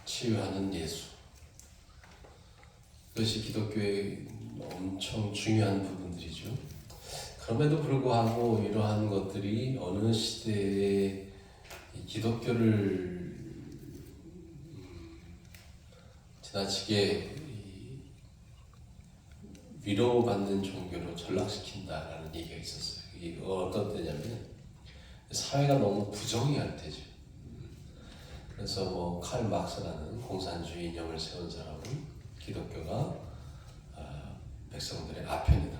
치유하는 예수. 이것이 기독교의 엄청 중요한 부분들이죠. 그럼에도 불구하고 이러한 것들이 어느 시대에 기독교를 지나치게 위로받는 종교로 전락시킨다라는 얘기가 있었어요. 이게 어떤 때냐면 사회가 너무 부정의할 때죠. 그래서 칼 막스라는 공산주의 이념을 세운 사람은 기독교가 백성들의 아편이다.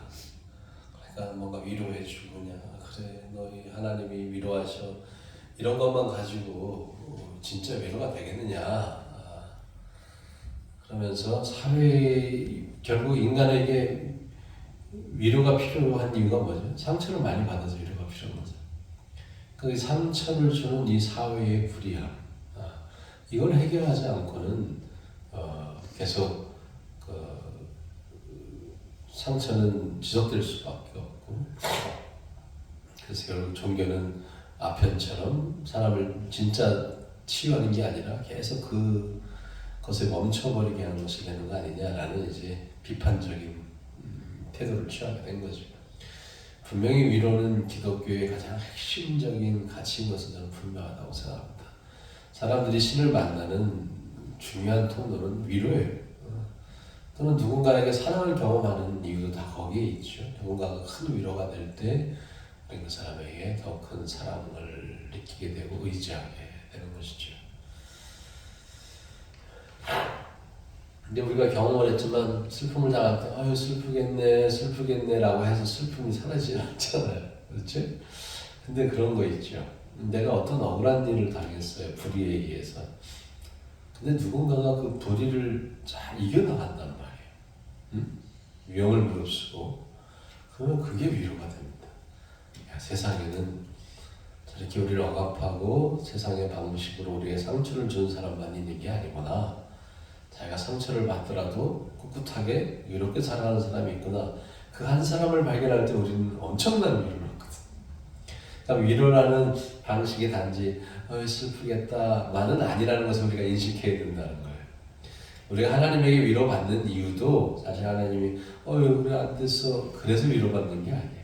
그러니까 뭔가 위로해주고 그냥 그래 너희 하나님이 위로하셔 이런 것만 가지고 진짜 위로가 되겠느냐. 그러면서 사회 결국 인간에게 위로가 필요한 이유가 뭐죠? 상처를 많이 받아서 위로가 필요한 거죠. 그 상처를 주는 이 사회의 불이함, 이걸 해결하지 않고는 계속 상처는 지속될 수밖에 없고, 그래서 결국 종교는 아편처럼 사람을 진짜 치유하는 게 아니라 계속 그것에 멈춰버리게 하는 것이 되는 거 아니냐라는 이제 비판적인 태도를 취하게 된 거죠. 분명히 위로는 기독교의 가장 핵심적인 가치인 것은 저는 분명하다고 생각합니다. 사람들이 신을 만나는 중요한 통로는 위로예요. 또는 누군가에게 사랑을 경험하는 이유도 다 거기에 있죠. 누군가가 큰 위로가 될 때 그 사람에게 더 큰 사랑을 느끼게 되고 의지하게 되는 것이죠. 근데 우리가 경험을 했지만 슬픔을 당할 때 아유 슬프겠네 라고 해서 슬픔이 사라지지 않잖아요. 그렇죠? 근데 그런 거 있죠. 내가 어떤 억울한 일을 당했어요. 불의에 의해서. 근데 누군가가 그 불의를 잘 이겨나간단 말이에요. 응? 위험을 무릅쓰고 그러면 그게 위로가 됩니다. 야, 세상에는 저렇게 우리를 억압하고 세상의 방식으로 우리의 상처를 준 사람만 있는 게 아니구나. 자기가 상처를 받더라도 꿋꿋하게 이렇게 살아가는 사람이 있구나. 그 한 사람을 발견할 때 우리는 엄청난 위로를 얻거든. 그러니까 위로라는 방식이 단지 슬프겠다만은 아니라는 것을 우리가 인식해야 된다는 거예요. 우리가 하나님에게 위로받는 이유도 사실 하나님이 그래 안 됐어 그래서 위로받는 게 아니에요.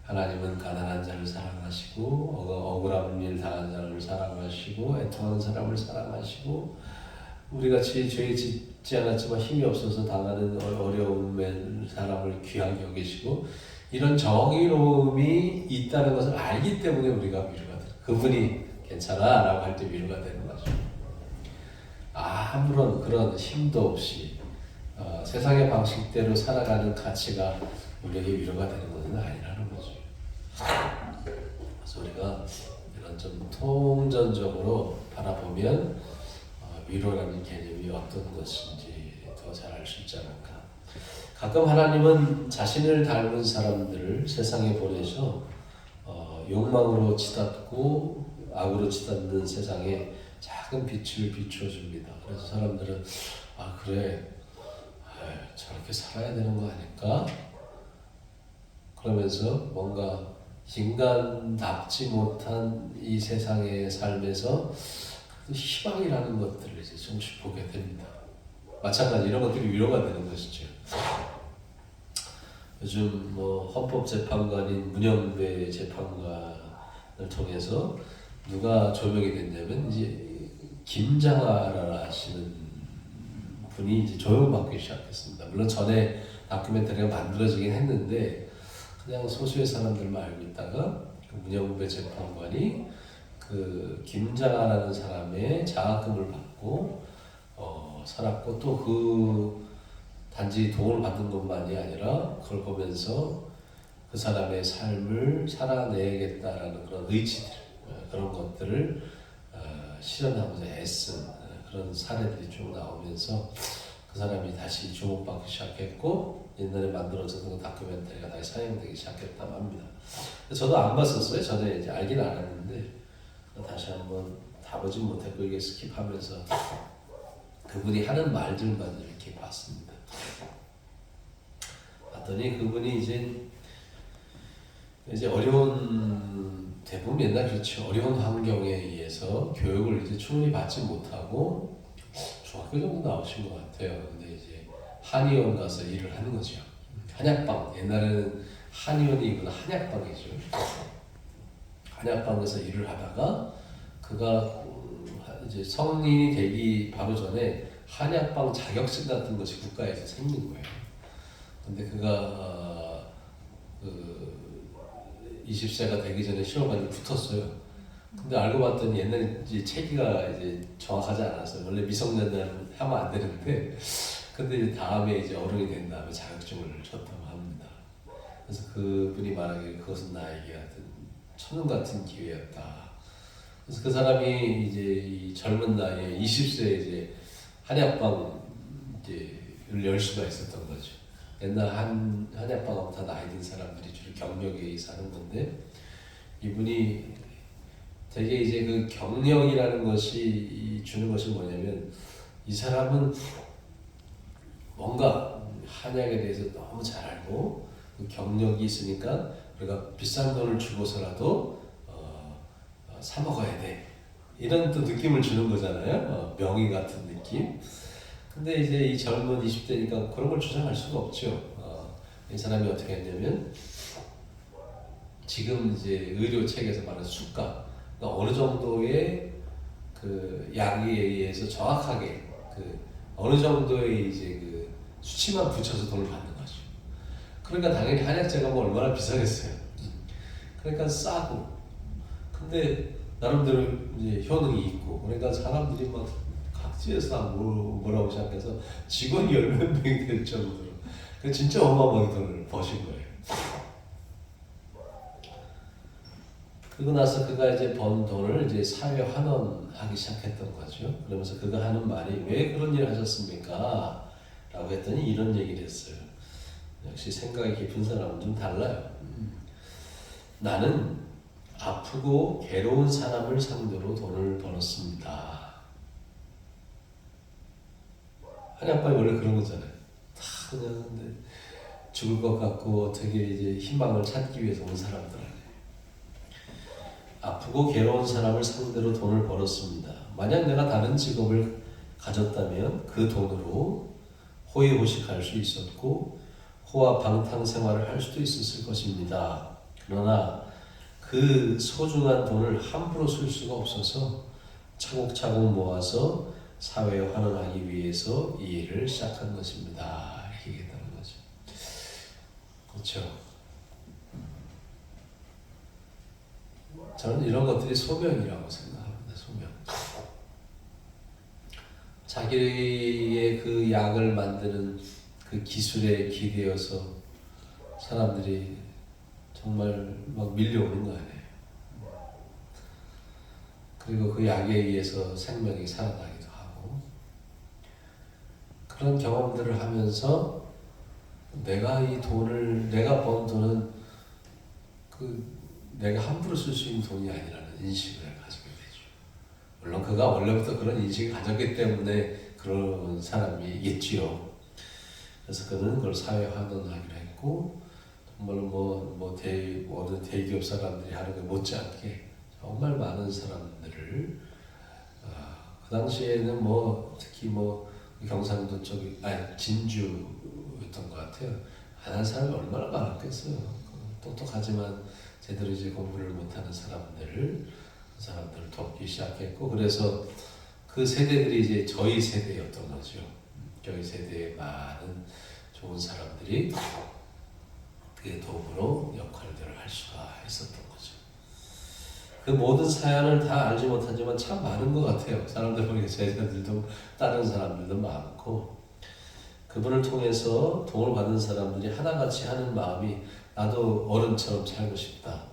하나님은 가난한 자를 사랑하시고 억울한 일 당한 사람을 사랑하시고 애통하는 사람을 사랑하시고 우리같이 죄 짓지 않았지만 힘이 없어서 당하는 어려움의 사람을 귀하게 여기시고 이런 정의로움이 있다는 것을 알기 때문에 우리가 위로가 돼요. 그분이 괜찮아 라고 할 때 위로가 되는 거죠. 아무런 그런 힘도 없이 세상의 방식대로 살아가는 가치가 우리에게 위로가 되는 것은 아니라는 거죠. 그래서 우리가 이런 좀 통전적으로 바라보면 위로라는 개념이 어떤 것인지 더 잘 알 수 있지 않을까. 가끔 하나님은 자신을 닮은 사람들을 세상에 보내서 욕망으로 치닫고 악으로 치닫는 세상에 작은 빛을 비춰줍니다. 그래서 사람들은 그래 저렇게 살아야 되는 거 아닐까? 그러면서 뭔가 인간답지 못한 이 세상의 삶에서 희망이라는 것들을 이제 조금씩 보게 됩니다. 마찬가지 이런 것들이 위로가 되는 것이죠. 요즘 헌법재판관인 문영배 재판관을 통해서 누가 조명이 됐냐면 이제 김장하라시는 분이 이제 조명받기 시작했습니다. 물론 전에 다큐멘터리가 만들어지긴 했는데 그냥 소수의 사람들만 알고 있다가 그 문영배 재판관이 그 김장하라는 사람의 장학금을 받고 살았고 또 그 단지 도움을 받는 것만이 아니라 그걸 보면서 그 사람의 삶을 살아내야겠다라는 그런 의지들 그런 것들을 실현하고자 애쓴 그런 사례들이 쭉 나오면서 그 사람이 다시 주목받기 시작했고 옛날에 만들어졌던 그 다큐멘터리가 다시 상영되기 시작했다고 합니다. 저도 안 봤었어요. 전에 이제 알긴 알았는데 다시 한번 다 보진 못했고 이게 스킵하면서 그분이 하는 말들만 이렇게 봤습니다. 봤더니 그분이 이제 대부분 옛날 그렇죠. 어려운 환경에 의해서 교육을 이제 충분히 받지 못하고 중학교 정도 나오신 것 같아요. 근데 이제 한의원 가서 일을 하는 거죠. 한약방, 옛날에는 한의원이구나 한약방이죠. 한약방에서 일을 하다가 그가 이제 성인이 되기 바로 전에 한약방 자격증 같은 것이 국가에서 생긴 거예요. 근데 그가 그 20세가 되기 전에 시험관이 붙었어요. 근데 알고 봤더니 옛날에 이제 체기가 이제 정확하지 않았어요. 원래 미성년자는 하면 안 되는데, 근데 이제 다음에 이제 어른이 된 다음에 자격증을 줬다고 합니다. 그래서 그분이 말하기를 그것은 나에게 하여튼 천운 같은 기회였다. 그래서 그 사람이 이제 이 젊은 나이에 20세에 이제 한약방 이제를 열 수가 있었던 거죠. 옛날 한약방하고 다 나이 든 사람들이 주로 경력에 의해서 하는 건데, 이분이 되게 이제 그 경력이라는 것이 주는 것이 뭐냐면, 이 사람은 뭔가 한약에 대해서 너무 잘 알고 그 경력이 있으니까 우리가 비싼 돈을 주고서라도 사 먹어야 돼, 이런 또 느낌을 주는 거잖아요. 명의 같은 느낌. 근데 이제 이 젊은 20대니까 그런 걸 주장할 수가 없죠. 이 사람이 어떻게 했냐면, 지금 이제 의료 책에서 말하는 수가, 그러니까 어느 정도의 그 약에 의해서 정확하게 그 어느 정도의 이제 그 수치만 붙여서 돈을 받는 거죠. 그러니까 당연히 한약재가 뭐 얼마나 비싸겠어요. 그러니까 싸고, 근데 나름대로 이제 효능이 있고, 그러니까 사람들이 막 각지에서 뭐라고 시작해서 직원이 10몇 명이 될 정도로 그 진짜 어마어마하게 돈을 버신 거예요. 그리고 나서 그가 이제 번 돈을 이제 사회 환원하기 시작했던 거죠. 그러면서 그가 하는 말이 왜 그런 일을 하셨습니까? 라고 했더니 이런 얘기를 했어요. 역시 생각이 깊은 사람은 좀 달라요. 나는 아프고 괴로운 사람을 상대로 돈을 벌었습니다. 한약방이 원래 그런 거잖아요. 다 그냥 근데 죽을 것 같고 어떻게 이제 희망을 찾기 위해서 온 사람들 아니에요. 아프고 괴로운 사람을 상대로 돈을 벌었습니다. 만약 내가 다른 직업을 가졌다면 그 돈으로 호의호식할 수 있었고 호화 방탕 생활을 할 수도 있었을 것입니다. 그러나 그 소중한 돈을 함부로 쓸 수가 없어서 차곡차곡 모아서 사회에 환원하기 위해서 이 일을 시작한 것입니다. 이렇게 얘기했다는 거죠. 그렇죠. 저는 이런 것들이 소명이라고 생각합니다. 소명. 자기의 그 약을 만드는 그 기술에 기대어서 사람들이 정말 막 밀려오는 거 아니에요. 그리고 그 약에 의해서 생명이 살아나기도 하고, 그런 경험들을 하면서 내가 번 돈은 내가 함부로 쓸 수 있는 돈이 아니라는 인식을 가지게 되죠. 물론 그가 원래부터 그런 인식을 가졌기 때문에 그런 사람이겠지요. 그래서 그는 그걸 사회 환원하기로 했고, 정말 모든 대기업 사람들이 하는 게 못지않게 정말 많은 사람들을 그 당시에는 특히 경상도 쪽이 진주였던 것 같아요. 안 한 사람이 얼마나 많았겠어요. 똑똑하지만 제대로 이제 공부를 못하는 사람들을 돕기 시작했고, 그래서 그 세대들이 이제 저희 세대였던 거죠. 저희 세대의 많은 좋은 사람들이 그의 도움으로 역할들을 할 수가 있었던 거죠. 그 모든 사연을 다 알지 못하지만 참 많은 것 같아요. 사람들 보니까 제자들도 다른 사람들도 많고, 그분을 통해서 도움을 받는 사람들이 하나같이 하는 마음이 나도 어른처럼 살고 싶다.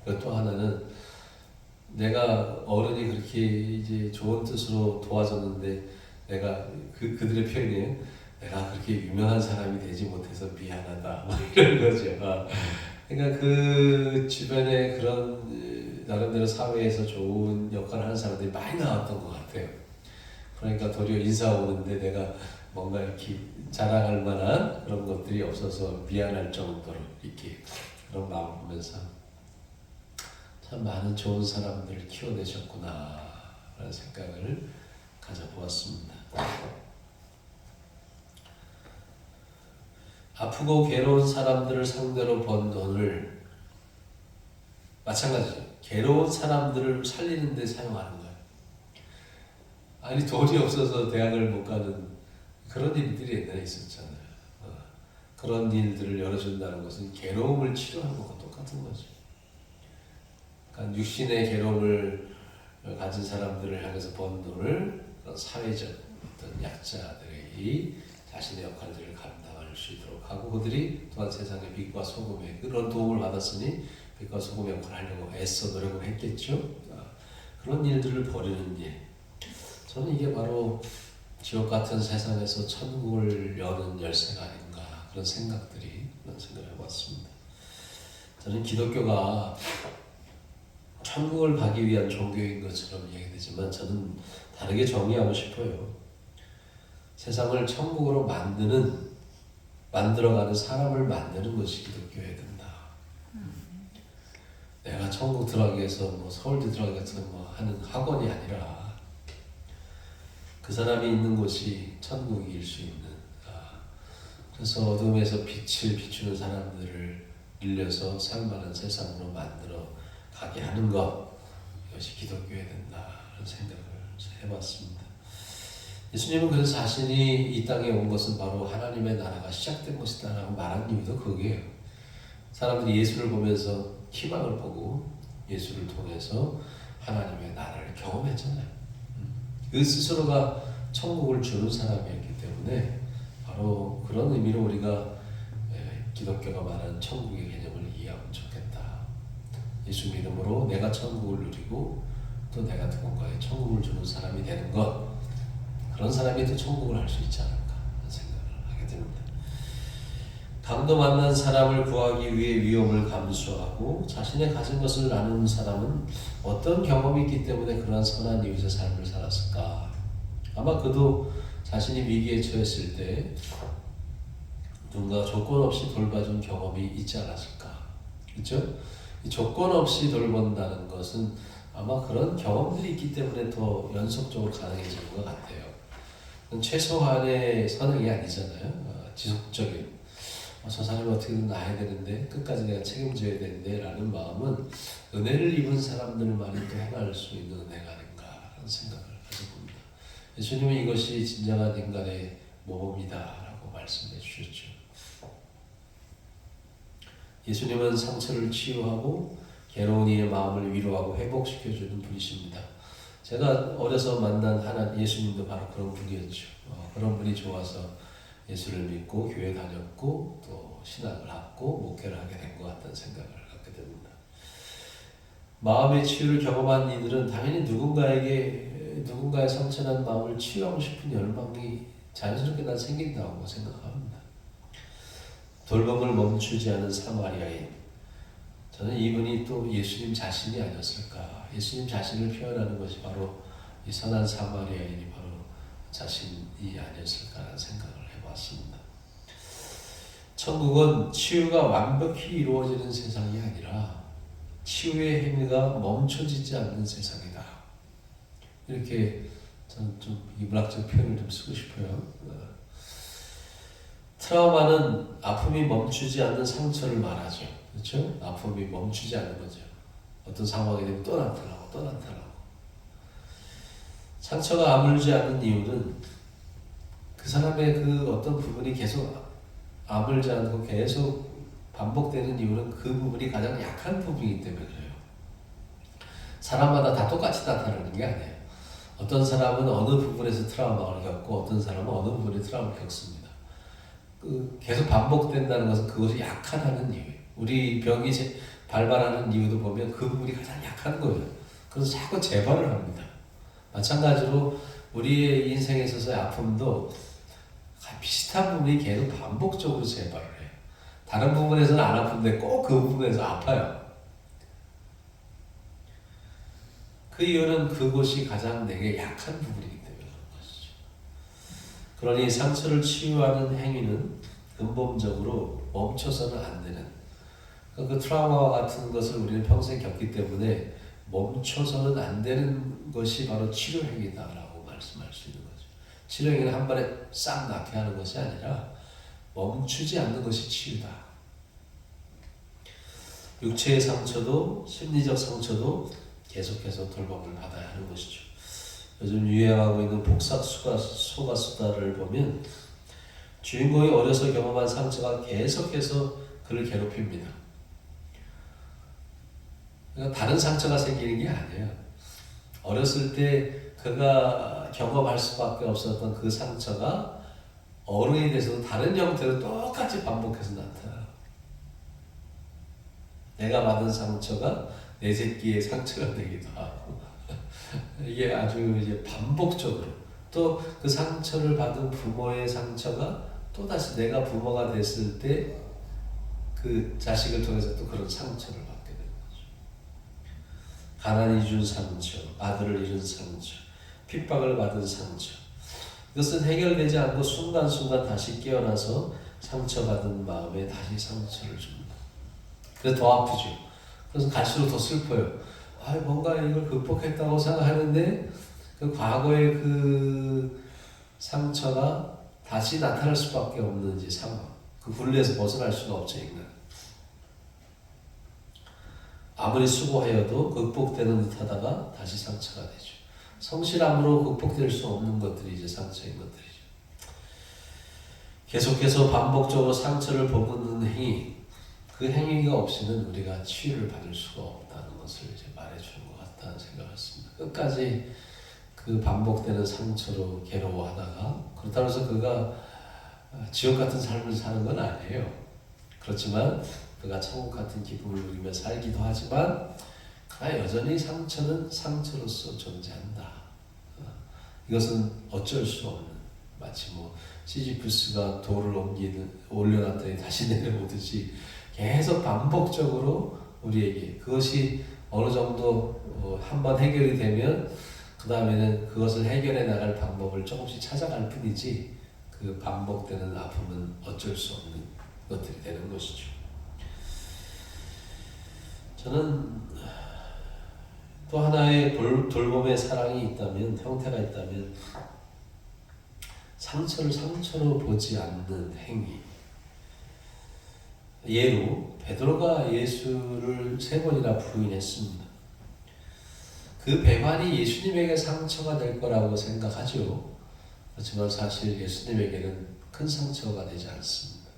또 하나는 내가 어른이 그렇게 이제 좋은 뜻으로 도와줬는데 내가 그들의 표현이에요. 내가 그렇게 유명한 사람이 되지 못해서 미안하다. 이런 거죠. 그러니까 그 주변에 그런 나름대로 사회에서 좋은 역할을 하는 사람들이 많이 나왔던 것 같아요. 그러니까 도리어 인사 오는데 내가 뭔가 이렇게 자랑할 만한 그런 것들이 없어서 미안할 정도로 이렇게 그런 마음을 보면서 참 많은 좋은 사람들을 키워내셨구나 라는 생각을 가져보았습니다. 아프고 괴로운 사람들을 상대로 번 돈을 마찬가지죠. 괴로운 사람들을 살리는 데 사용하는 거예요. 아니 돈이 없어서 대학을 못 가는 그런 일들이 옛날에 있었잖아요. 그런 일들을 열어준다는 것은 괴로움을 치료하는 것과 똑같은 거죠. 그러니까 육신의 괴로움을 가진 사람들을 향해서 번 돈을 사회적 어떤 약자들이 자신의 역할들을 감당할 수 있도록 하고 그들이 또한 세상의 빛과 소금의 그런 도움을 받았으니 빛과 소금의 역할을 하려고 애써 노력을 했겠죠. 그런 일들을 벌이는 일. 저는 이게 바로 지옥 같은 세상에서 천국을 여는 열쇠가 아닌가 그런 생각을 해봤습니다. 저는 기독교가 천국을 가기 위한 종교인 것처럼 얘기되지만 저는 다르게 정의하고 싶어요. 세상을 천국으로 만들어가는 사람을 만드는 것이 기독교여야 된다. 내가 천국 들어가기 위해서 서울대 들어가기 위해서 하는 학원이 아니라 그 사람이 있는 곳이 천국일 수 있는 그래서 어둠에서 빛을 비추는 사람들을 일려서 살만한 세상으로 만들어 가게 하는 것 이것이 기독교여야 된다 그런 생각을 해봤습니다. 예수님은 그래서 자신이 이 땅에 온 것은 바로 하나님의 나라가 시작된 것이다 라고 말한 이유도 그게요. 사람들이 예수를 보면서 희망을 보고 예수를 통해서 하나님의 나라를 경험했잖아요. 그 스스로가 천국을 주는 사람이었기 때문에 바로 그런 의미로 우리가 기독교가 말하는 천국의 개념을 이해하면 좋겠다. 예수 믿음으로 내가 천국을 누리고 또 내가 누군가에 천국을 주는 사람이 되는 것 그런 사람이 또 천국을 할 수 있지 않을까 하는 생각을 하게 됩니다. 강도 만난 사람을 구하기 위해 위험을 감수하고 자신의 가진 것을 나누는 사람은 어떤 경험이 있기 때문에 그러한 선한 이웃의 삶을 살았을까? 아마 그도 자신이 위기에 처했을 때 누군가 조건 없이 돌봐준 경험이 있지 않았을까? 그렇죠? 이 조건 없이 돌본다는 것은 아마 그런 경험들이 있기 때문에 더 연속적으로 가능해지는 것 같아요. 최소한의 선행이 아니잖아요. 지속적인 저 사람이 어떻게든 나아야 되는데 끝까지 내가 책임져야 되는데 라는 마음은 은혜를 입은 사람들만이 또 행할 수 있는 은혜가 아닌가 하는 생각을 가져봅니다. 예수님은 이것이 진정한 인간의 모범이다 라고 말씀해 주셨죠. 예수님은 상처를 치유하고 괴로운 이의 마음을 위로하고 회복시켜주는 분이십니다. 제가 어려서 만난 예수님도 바로 그런 분이었죠. 그런 분이 좋아서 예수를 믿고 교회 다녔고 또 신학을 학고 목회를 하게 된 것 같다는 생각을 갖게 됩니다. 마음의 치유를 경험한 이들은 당연히 누군가의 상처난 마음을 치유하고 싶은 열망이 자연스럽게 난 생긴다고 생각합니다. 돌봄을 멈추지 않은 사마리아인 저는 이분이 또 예수님 자신이 아니었을까. 예수님 자신을 표현하는 것이 바로 이 선한 사마리아인이 바로 자신이 아니었을까라는 생각을 해봤습니다. 천국은 치유가 완벽히 이루어지는 세상이 아니라 치유의 행위가 멈춰지지 않는 세상이다. 이렇게 저는 좀 이 문학적 표현을 좀 쓰고 싶어요. 트라우마는 아픔이 멈추지 않는 상처를 말하죠. 그렇죠? 아픔이 멈추지 않는 거죠. 어떤 상황이 되면 또 나타나고. 상처가 아물지 않는 이유는 그 사람의 그 어떤 부분이 계속 아물지 않고 계속 반복되는 이유는 그 부분이 가장 약한 부분이기 때문에 그래요. 사람마다 다 똑같이 나타나는 게 아니에요. 어떤 사람은 어느 부분에서 트라우마를 겪고 어떤 사람은 어느 부분에 트라우마를 겪습니다. 계속 반복된다는 것은 그것이 약하다는 이유예요. 우리 병이 발발하는 이유도 보면 그 부분이 가장 약한 거예요. 그래서 자꾸 재발을 합니다. 마찬가지로 우리의 인생에 있어서의 아픔도 비슷한 부분이 계속 반복적으로 재발을 해요. 다른 부분에서는 안 아픈데 꼭 그 부분에서 아파요. 그 이유는 그곳이 가장 내게 약한 부분이기 때문에 그런 것이죠. 그러니 상처를 치유하는 행위는 근본적으로 멈춰서는 안 되는 그 트라우마와 같은 것을 우리는 평생 겪기 때문에 멈춰서는 안 되는 것이 바로 치료 행위다라고 말씀할 수 있는 거죠. 치료행위는 한 번에 싹 낫게 하는 것이 아니라 멈추지 않는 것이 치유다. 육체의 상처도 심리적 상처도 계속해서 돌봄을 받아야 하는 것이죠. 요즘 유행하고 있는 폭삭 소가 수다를 보면 주인공이 어려서 경험한 상처가 계속해서 그를 괴롭힙니다. 그러니까 다른 상처가 생기는 게 아니에요. 어렸을 때 그가 경험할 수밖에 없었던 그 상처가 어른이 돼서도 다른 형태로 똑같이 반복해서 나타나요. 내가 받은 상처가 내 새끼의 상처가 되기도 하고 이게 아주 이제 반복적으로 또 그 상처를 받은 부모의 상처가 또다시 내가 부모가 됐을 때 그 자식을 통해서 또 그런 상처를 받게 되는 거죠. 가난이 준 상처, 아들을 잃은 상처, 핍박을 받은 상처. 이것은 해결되지 않고 순간순간 다시 깨어나서 상처받은 마음에 다시 상처를 줍니다. 그래서 더 아프죠. 그래서 갈수록 더 슬퍼요. 뭔가 이걸 극복했다고 생각하는데 그 과거의 그 상처가 다시 나타날 수밖에 없는 이제 상황. 그 굴레에서 벗어날 수가 없죠, 인간. 아무리 수고하여도 극복되는 듯 하다가 다시 상처가 되죠. 성실함으로 극복될 수 없는 것들이 이제 상처인 것들이죠. 계속해서 반복적으로 상처를 머금는 행위, 그 행위가 없이는 우리가 치유를 받을 수가 없다는 것을 이제 말해주는 것 같다는 생각을 했습니다. 끝까지 그 반복되는 상처로 괴로워하다가 그렇다고 해서 그가 지옥 같은 삶을 사는 건 아니에요. 그렇지만 그가 천국 같은 기쁨을 누리며 살기도 하지만 그가 여전히 상처는 상처로서 존재한다. 이것은 어쩔 수 없는, 마치 시지프스가 돌을 올려놨더니 다시 내려오듯이 계속 반복적으로 우리에게 그것이 어느 정도 한번 해결이 되면 그 다음에는 그것을 해결해 나갈 방법을 조금씩 찾아갈 뿐이지 그 반복되는 아픔은 어쩔 수 없는 것들이 되는 것이죠. 저는 또 하나의 돌봄의 사랑이 있다면, 형태가 있다면 상처를 상처로 보지 않는 행위. 예로 베드로가 예수를 3번이나 부인했습니다. 그 배반이 예수님에게 상처가 될 거라고 생각하죠. 그렇지만 사실 예수님에게는 큰 상처가 되지 않습니다.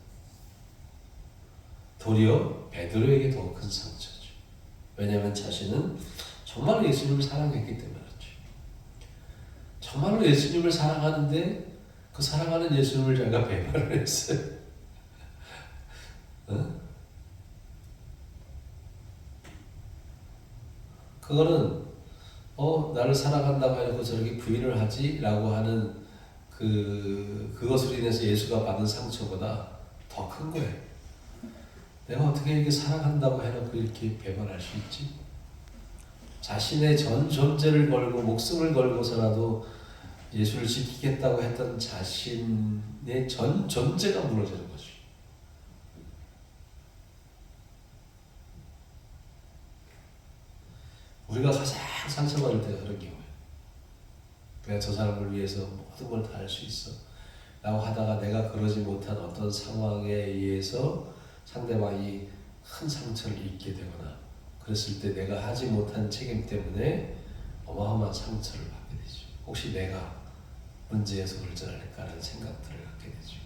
도리어 베드로에게 더 큰 상처죠. 왜냐하면 자신은 정말로 예수님을 사랑했기 때문에 그렇죠. 정말로 예수님을 사랑하는데 그 사랑하는 예수님을 자기가 배반을 했어요. 그거는 나를 사랑한다고 해놓고 저렇게 부인을 하지? 라고 하는 그것으로 인해서 예수가 받은 상처보다 더 큰 거예요. 내가 어떻게 이렇게 사랑한다고 해놓고 이렇게 배반할 수 있지? 자신의 전 존재를 걸고 목숨을 걸고서라도 예수를 지키겠다고 했던 자신의 전 존재가 무너지는 거죠. 우리가 가장 상처받을 때가 그런 경우예요. 내가 저 사람을 위해서 모든 걸 다 할 수 있어 라고 하다가 내가 그러지 못한 어떤 상황에 의해서 상대방이 큰 상처를 입게 되거나 그랬을 때 내가 하지 못한 책임 때문에 어마어마한 상처를 받게 되죠. 혹시 내가 문제에서 그러지 않을까 하는 생각들을 갖게 되죠.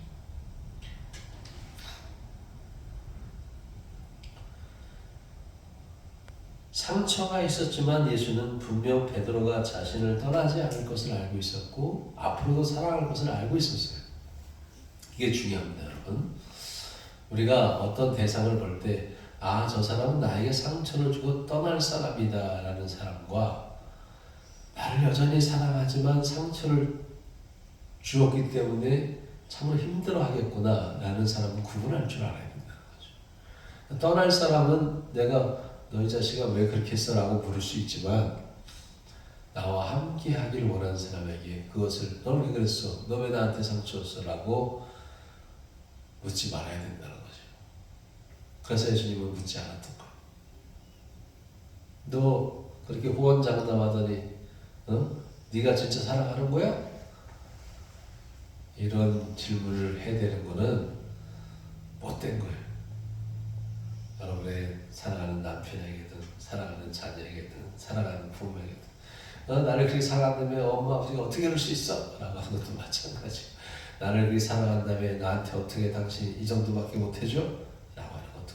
상처가 있었지만 예수는 분명 베드로가 자신을 떠나지 않을 것을 알고 있었고 앞으로도 사랑할 것을 알고 있었어요. 이게 중요합니다, 여러분. 우리가 어떤 대상을 볼 때 저 사람은 나에게 상처를 주고 떠날 사람이다 라는 사람과 나를 여전히 사랑하지만 상처를 주었기 때문에 참으로 힘들어하겠구나 라는 사람은 구분할 줄 알아야 된다는 거죠. 떠날 사람은 내가 너희 자식아 왜 그렇게 했어? 라고 물을 수 있지만 나와 함께 하기를 원하는 사람에게 그것을 너 왜 그랬어? 너 왜 나한테 상처 줬어? 라고 묻지 말아야 된다는 거죠. 그래서 예수님은 묻지 않았던 거예요. 너 그렇게 호언장담하더니 네가 진짜 사랑하는 거야? 이런 질문을 해야 되는 거는 못된 거예요. 여러분의 사랑하는 남편에게든 사랑하는 자녀에게든 사랑하는 부모에게든 나를 그렇게 사랑한다면 엄마 아버지가 어떻게 그럴 수 있어? 라고 하는 것도 마찬가지. 나를 그렇게 사랑한다면 나한테 어떻게 당신 이 정도밖에 못해줘? 라고 하는 것도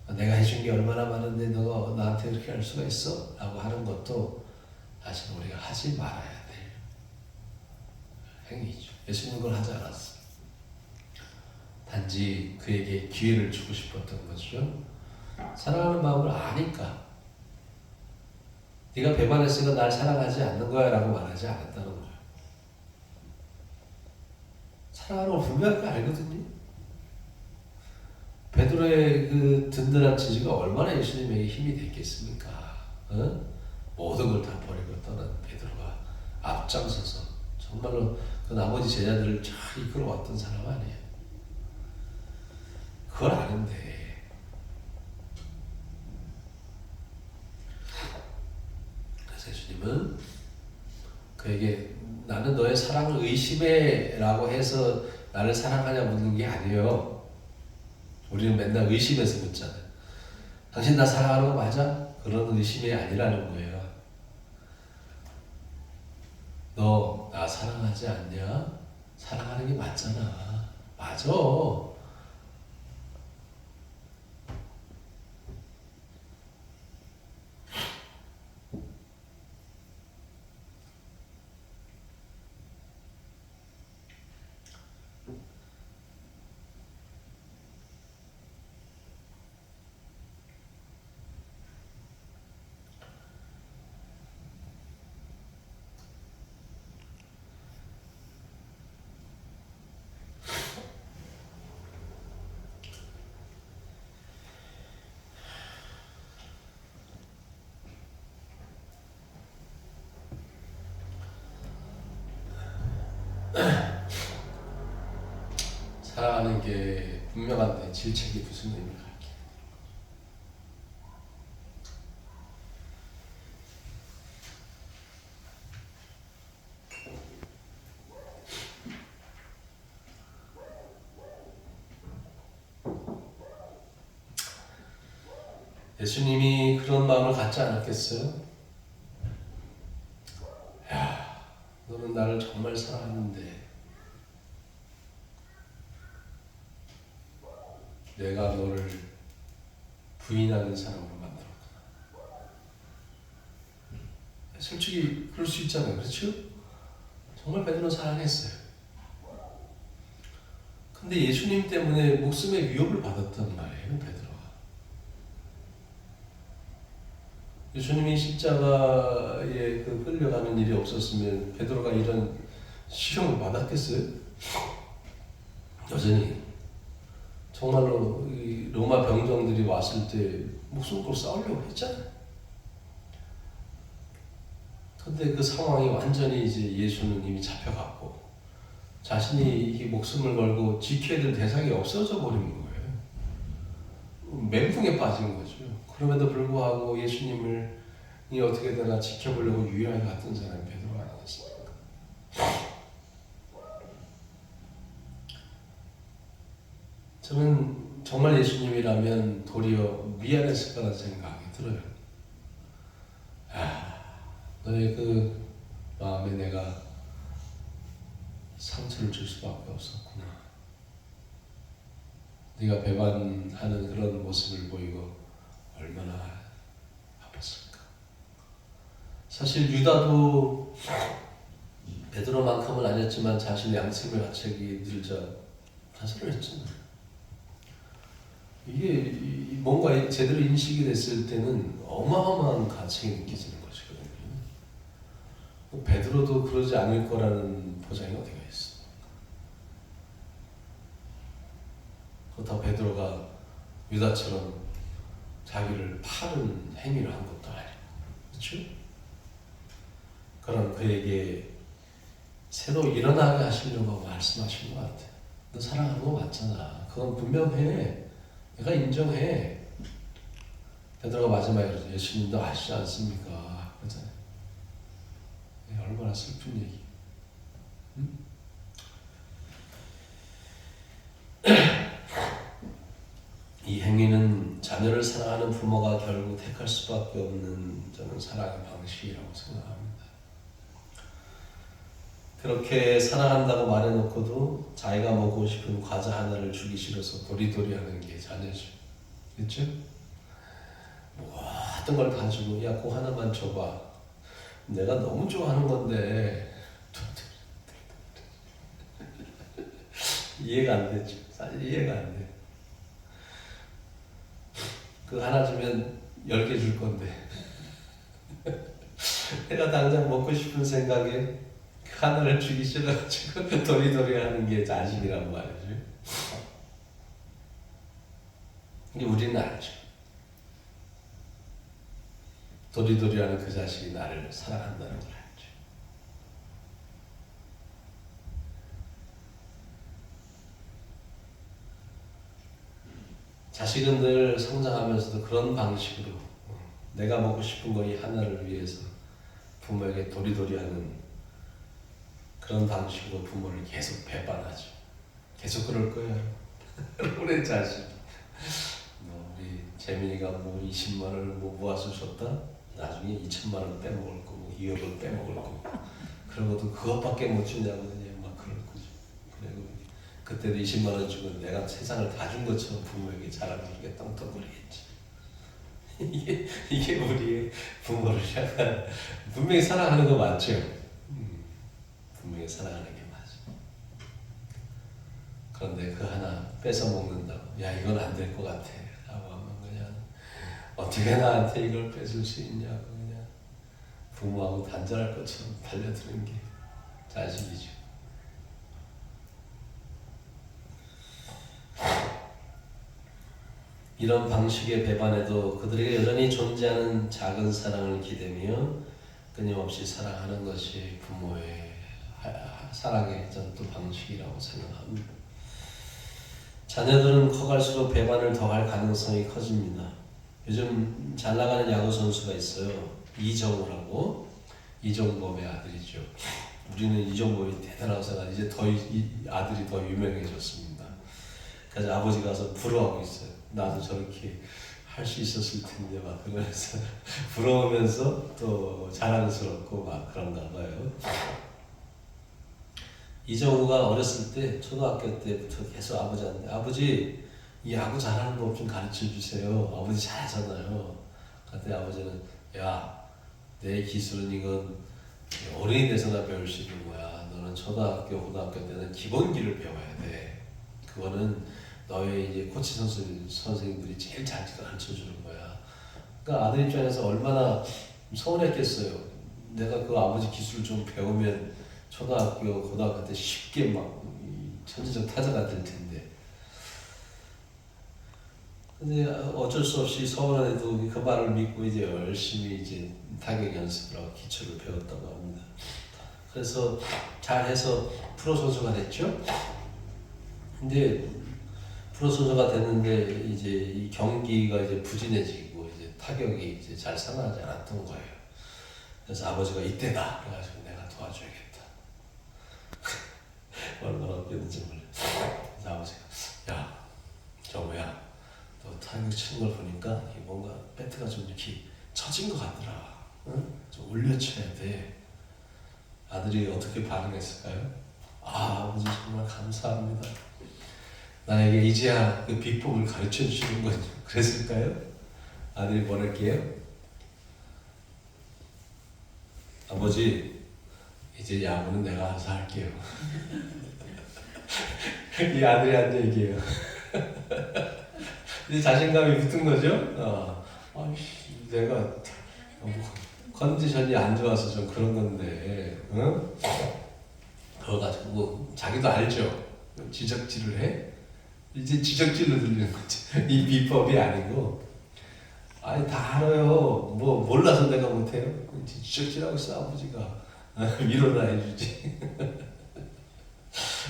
그렇고 내가 해준 게 얼마나 많은데 너가 나한테 그렇게 할 수가 있어? 라고 하는 것도 사실 우리가 하지 말아야 될 행위죠. 예수님은 그걸 하지 않았어요. 단지 그에게 기회를 주고 싶었던 거죠. 사랑하는 마음을 아니까 네가 배반했으니까 날 사랑하지 않는 거야 라고 말하지 않았다는 거예요. 사랑하는 걸 분명하게 알거든요. 베드로의 그 든든한 지지가 얼마나 예수님에게 힘이 됐겠습니까? 모든 걸 다 버리고 떠난 베드로가 앞장서서 정말로 그 나머지 제자들을 잘 이끌어왔던 사람 아니에요. 그걸 아는데 그래서 예수님은 그에게 나는 너의 사랑을 의심해 라고 해서 나를 사랑하냐 묻는 게 아니에요. 우리는 맨날 의심해서 묻잖아요. 당신 나 사랑하는 거 맞아? 그런 의심이 아니라는 거예요. 너 나 사랑하지 않냐? 사랑하는 게 맞잖아. 맞아. 사랑하는 게 분명한데 질책이 무슨 의미가 있게. 예수님이 그런 마음을 갖지 않았겠어요? 야, 너는 나를 정말 사랑하는데 내가 너를 부인하는 사람으로 만들었구나. 솔직히 그럴 수 있잖아요. 그렇죠? 정말 베드로 사랑했어요. 근데 예수님 때문에 목숨의 위협을 받았단 말이에요. 베드로가. 예수님이 십자가에 그 끌려가는 일이 없었으면 베드로가 이런 시험을 받았겠어요? 여전히 정말로 이 로마 병정들이 왔을 때 목숨 걸고 싸우려고 했잖아요. 근데 그 상황이 완전히 이제 예수는 이미 잡혀갔고 자신이 이 목숨을 걸고 지켜야 될 대상이 없어져 버린 거예요. 멘붕에 빠진 거죠. 그럼에도 불구하고 예수님을 이 어떻게 되나 지켜보려고 유일하게 갔던 사람이 베드로 아니겠습니까? 저는 정말 예수님이라면 도리어 미안했을 거라는 생각이 들어요. 너의 그 마음에 내가 상처를 줄 수밖에 없었구나. 네가 배반하는 그런 모습을 보이고 얼마나 아팠을까. 사실 유다도 베드로만큼은 아니었지만 자신의 양심을 가책이 들자 자살을 했잖아요. 이게 뭔가 제대로 인식이 됐을 때는 어마어마한 가책이 느껴지는 것이거든요. 베드로도 그러지 않을 거라는 보장이 어디가 있어. 그렇다고 베드로가 유다처럼 자기를 파는 행위를 한 것도 아니고, 그렇죠? 그럼 그에게 새로 일어나게 하시려고 말씀하신 것 같아. 너 사랑하는 거 맞잖아. 그건 분명해. 내가 인정해. 베드로가 마지막에 그러죠. 예수님도 아시지 않습니까? 그러잖아요. 얼마나 슬픈 얘기. 응? 이 행위는 자녀를 사랑하는 부모가 결국 택할 수밖에 없는 저는 사랑의 방식이라고 생각합니다. 그렇게 사랑한다고 말해놓고도 자기가 먹고 싶은 과자 하나를 주기 싫어서 도리도리 하는 게 자녀죠. 그렇죠? 모든 걸 다 주고 야 그거 하나만 줘봐. 내가 너무 좋아하는 건데 이해가 안 되죠. 사실 이해가 안 돼. 그 하나 주면 10개 줄 건데 내가 당장 먹고 싶은 생각에 그 하나를 주기 싫어가지고 도리도리 하는 게 자식이란 말이죠. 근데 우리는 알죠. 도리도리 하는 그 자식이 나를 사랑한다는 걸 알죠. 자식은 늘 성장하면서도 그런 방식으로 내가 먹고 싶은 거 이 하나를 위해서 부모에게 도리도리 하는 그런 방식으로 부모를 계속 배반하죠. 계속 그럴 거예요. 우리 자식. 우리 재민이가 뭐 20만 원을 뭐 모아서 줬다? 나중에 2천만 원 빼먹을 거고 2억을 빼먹을 거고 그러고도 그것밖에 못 주냐고 그냥 막 그럴 거죠. 그리고 그때도 20만 원 주고 내가 세상을 다 준 것처럼 부모에게 자랑스럽게 떵떵거리겠지. 이게 우리의 부모를 약간 분명히 사랑하는 거 맞죠? 분명히 사랑하는 게 맞아. 그런데 그 하나 뺏어 먹는다고 야 이건 안 될 것 같아 라고 하면 그냥 어떻게 나한테 이걸 뺏을 수 있냐고 그냥 부모하고 단절할 것처럼 달려드는 게 자식이죠. 이런 방식의 배반에도 그들에게 여전히 존재하는 작은 사랑을 기대며 끊임없이 사랑하는 것이 부모의 사랑의 전도 방식이라고 생각합니다. 자녀들은 커갈수록 배반을 더할 가능성이 커집니다. 요즘 잘 나가는 야구 선수가 있어요. 이정우라고. 이종범의 아들이죠. 우리는 이종범이 대단하다고 생각하는데 이제 더 아들이 더 유명해졌습니다. 그래서 아버지가 가서 부러워하고 있어요. 나도 저렇게 할 수 있었을 텐데 막 그러면서 부러우면서 또 자랑스럽고 막 그런가 봐요. 이정우가 어렸을 때 초등학교 때부터 계속 아버지한테 아버지 이 야구 잘하는 법 좀 가르쳐 주세요. 아버지 잘하잖아요. 그때 아버지는 야 내 기술은 이건 어른이 돼서나 배울 수 있는 거야. 너는 초등학교 고등학교 때는 기본기를 배워야 돼. 그거는 너의 이제 코치 선생님들이 제일 잘 가르쳐 주는 거야. 그러니까 아들 입장에서 얼마나 서운했겠어요. 내가 그 아버지 기술을 좀 배우면 초등학교, 고등학교 때 쉽게 막 천재적 타자가 될 텐데. 근데 어쩔 수 없이 서운해도 그 말을 믿고 이제 열심히 이제 타격 연습을 하고 기초를 배웠다고 합니다. 그래서 잘해서 프로 선수가 됐죠. 근데 프로 선수가 됐는데 이제 이 경기가 이제 부진해지고 이제 타격이 이제 잘 살아나지 않았던 거예요. 그래서 아버지가 이때다. 그래가지고 내가 도와줘야겠다. 얼마나 웃겼는지 몰라. 그래서 아버지가 야 정우야 너 타격 치는 걸 보니까 뭔가 배트가 좀 이렇게 처진 것 같더라. 응? 좀 올려쳐야 돼. 아들이 어떻게 반응했을까요? 아 아버지 정말 감사합니다. 나에게 이제야 그 비법을 가르쳐 주시는 거죠. 그랬을까요? 아들이 뭐랄게요? 아버지 이제 야구는 내가 알아서 할게요. 이 아들이 한 얘기예요. 이제 자신감이 붙은 거죠. 아이씨 내가 컨디션이 안 좋아서 좀 그런 건데, 응? 그거 가지고 뭐 자기도 알죠. 지적질을 해. 이제 지적질로 들리는 거지. 이 비법이 아니고, 아니 다 알아요. 뭐 몰라서 내가 못해요. 지적질하고 있어 아버지가. 위로나 해주지.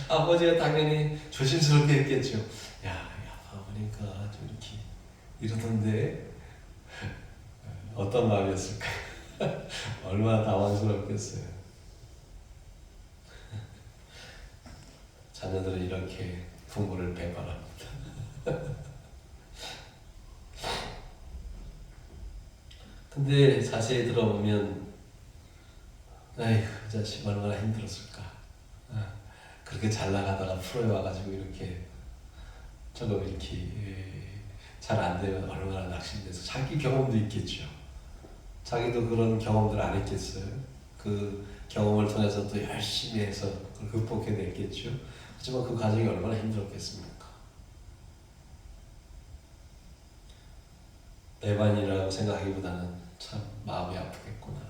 아버지가 당연히 조심스럽게 했겠죠. 야, 아빠 보니까 좀 이렇게 이러던데 어떤 마음이었을까? 얼마나 당황스럽겠어요. 자녀들은 이렇게 부모를 배반합니다. 근데 자세히 들어보면 아이고 그 자식 얼마나 힘들었을까. 그렇게 잘 나가다가 프로에 와가지고 이렇게 조금 이렇게 잘 안 되면 얼마나 낙심돼서 자기 경험도 있겠죠. 자기도 그런 경험들 안 했겠어요. 그 경험을 통해서 또 열심히 해서 그걸 극복해냈겠죠. 하지만 그 과정이 얼마나 힘들었겠습니까? 배반이라고 생각하기보다는 참 마음이 아프겠구나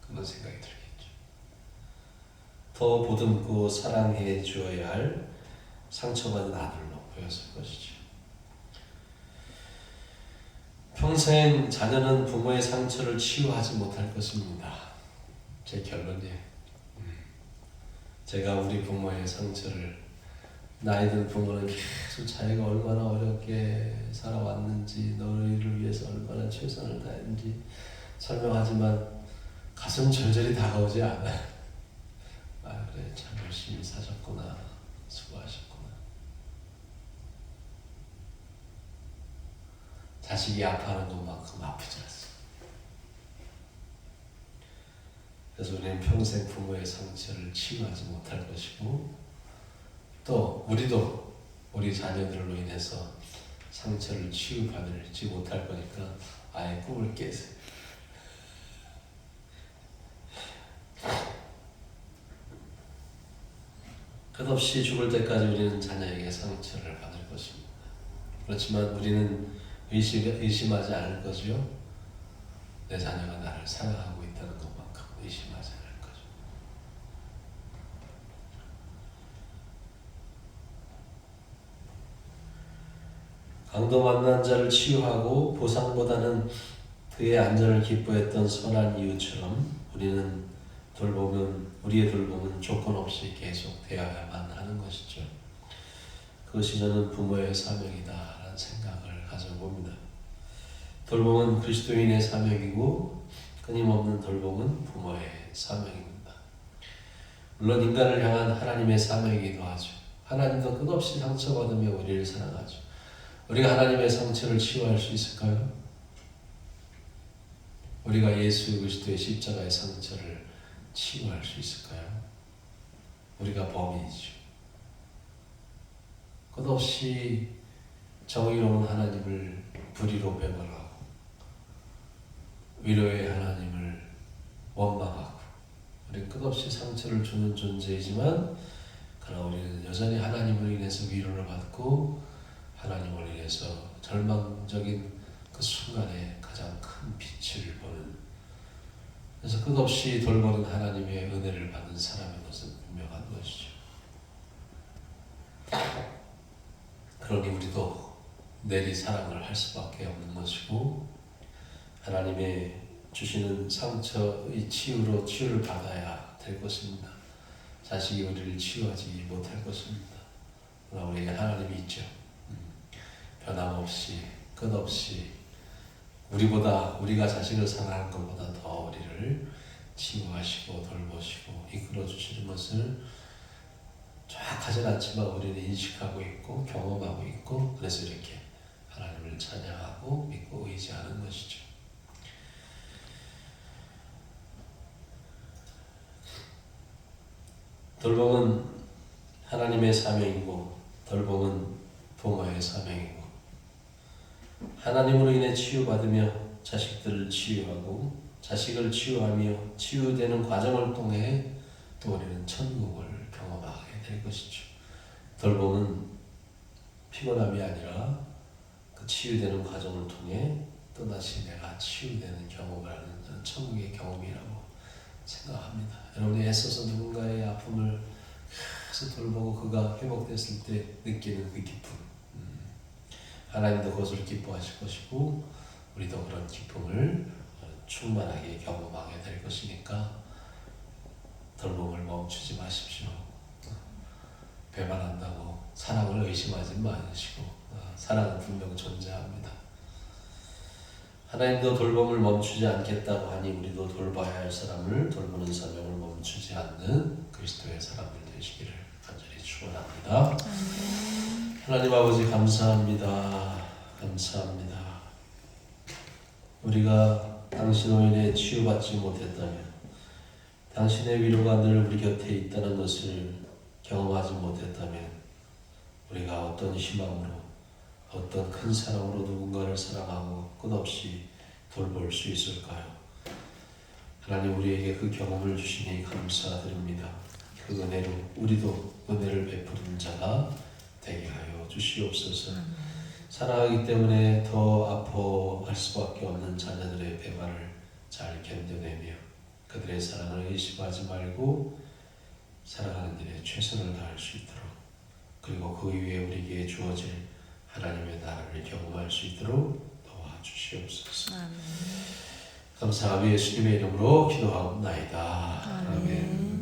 그런 생각이 들겠죠. 더 보듬고 사랑해 주어야 할 상처받은 아들로 보였을 것이죠. 평생 자녀는 부모의 상처를 치유하지 못할 것입니다. 제 결론이에요. 제가 우리 부모의 상처를 나이 든 부모는 계속 자기가 얼마나 어렵게 살아왔는지 너희를 위해서 얼마나 최선을 다했는지 설명하지만 가슴 절절히 다가오지 않아요. 아 그래 참 열심히 사셨구나 수고하셨구나. 자식이 아파하는 것만큼 아프지 않습니다. 그래서 우리는 평생 부모의 상처를 치유하지 못할 것이고 또 우리도 우리 자녀들로 인해서 상처를 치유받지 못할 거니까 아예 꿈을 깨세요. 끝없이 죽을 때까지 우리는 자녀에게 상처를 받을 것입니다. 그렇지만 우리는 의심하지 않을 거죠. 내 자녀가 나를 사랑하고 있다는 것만큼 의심하지 않을 거죠. 강도 만난 자를 치유하고 보상보다는 그의 안전을 기뻐했던 선한 이유처럼 우리의 돌봄은 조건 없이 계속 되어야만 하는 것이죠. 그것이 저는 부모의 사명이다라는 생각을 가져봅니다. 돌봄은 그리스도인의 사명이고 끊임없는 돌봄은 부모의 사명입니다. 물론 인간을 향한 하나님의 사명이기도 하죠. 하나님도 끝없이 상처받으며 우리를 사랑하죠. 우리가 하나님의 상처를 치유할 수 있을까요? 우리가 예수 그리스도의 십자가의 상처를 치유할 수 있을까요? 우리가 범인이죠. 끝없이 정의로운 하나님을 불의로 배반하고 위로의 하나님을 원망하고 우리는 끝없이 상처를 주는 존재이지만 그러나 우리는 여전히 하나님을 인해서 위로를 받고 하나님을 인해서 절망적인 그 순간에 가장 큰 빛을 보는 그래서 끝없이 돌보는 하나님의 은혜를 받는 사람인 것은 분명한 것이죠. 그러니 우리도 내리 사랑을 할 수밖에 없는 것이고 하나님의 주시는 상처의 치유를 받아야 될 것입니다. 자식이 우리를 치유하지 못할 것입니다. 그러나 우리에게 하나님이 있죠. 변함없이 끝없이 우리가 자식을 사랑하는 것보다 더 우리를 치유하시고 돌보시고 이끌어 주시는 것을 정확하진 않지만 우리는 인식하고 있고 경험하고 있고 그래서 이렇게 하나님을 찬양하고 믿고 의지하는 것이죠. 돌봄은 하나님의 사명이고 돌봄은 부모의 사명이고 하나님으로 인해 치유받으며 자식들을 치유하고 자식을 치유하며 치유되는 과정을 통해 또 우리는 천국을 경험하게 될 것이죠. 돌봄은 피곤함이 아니라 그 치유되는 과정을 통해 또다시 내가 치유되는 경험을 하는 천국의 경험이라고 생각합니다. 여러분이 애써서 누군가의 아픔을 계속 돌보고 그가 회복됐을 때 느끼는 그 기쁨 하나님도 그것을 기뻐하실 것이고 우리도 그런 기쁨을 충만하게 경험하게 될 것이니까 돌봄을 멈추지 마십시오. 배반한다고 사랑을 의심하지 마시고 사랑은 분명 존재합니다. 하나님도 돌봄을 멈추지 않겠다고 하니 우리도 돌봐야 할 사람을 돌보는 사명을 멈추지 않는 그리스도의 사람들 되시기를 간절히 축원합니다. 축원합니다. 하나님 아버지 감사합니다. 감사합니다. 우리가 당신 오인에 치유받지 못했다면, 당신의 위로가 늘 우리 곁에 있다는 것을 경험하지 못했다면, 우리가 어떤 희망으로, 어떤 큰 사랑으로 누군가를 사랑하고 끝없이 돌볼 수 있을까요? 하나님, 우리에게 그 경험을 주시니 감사드립니다. 그 은혜로 우리도 은혜를 베푸는 자가 되게 하여 주시옵소서. 사랑하기 때문에 더 아파할 수밖에 없는 자녀들의 배반을 잘 견뎌내며 그들의 사랑을 의심하지 말고 살아가는 일에 최선을 다할 수 있도록, 그리고 그 이후에 우리에게 주어질 하나님의 나라를 경험할 수 있도록 도와주시옵소서. 감사하며 예수님의 이름으로 기도하옵나이다. 아멘.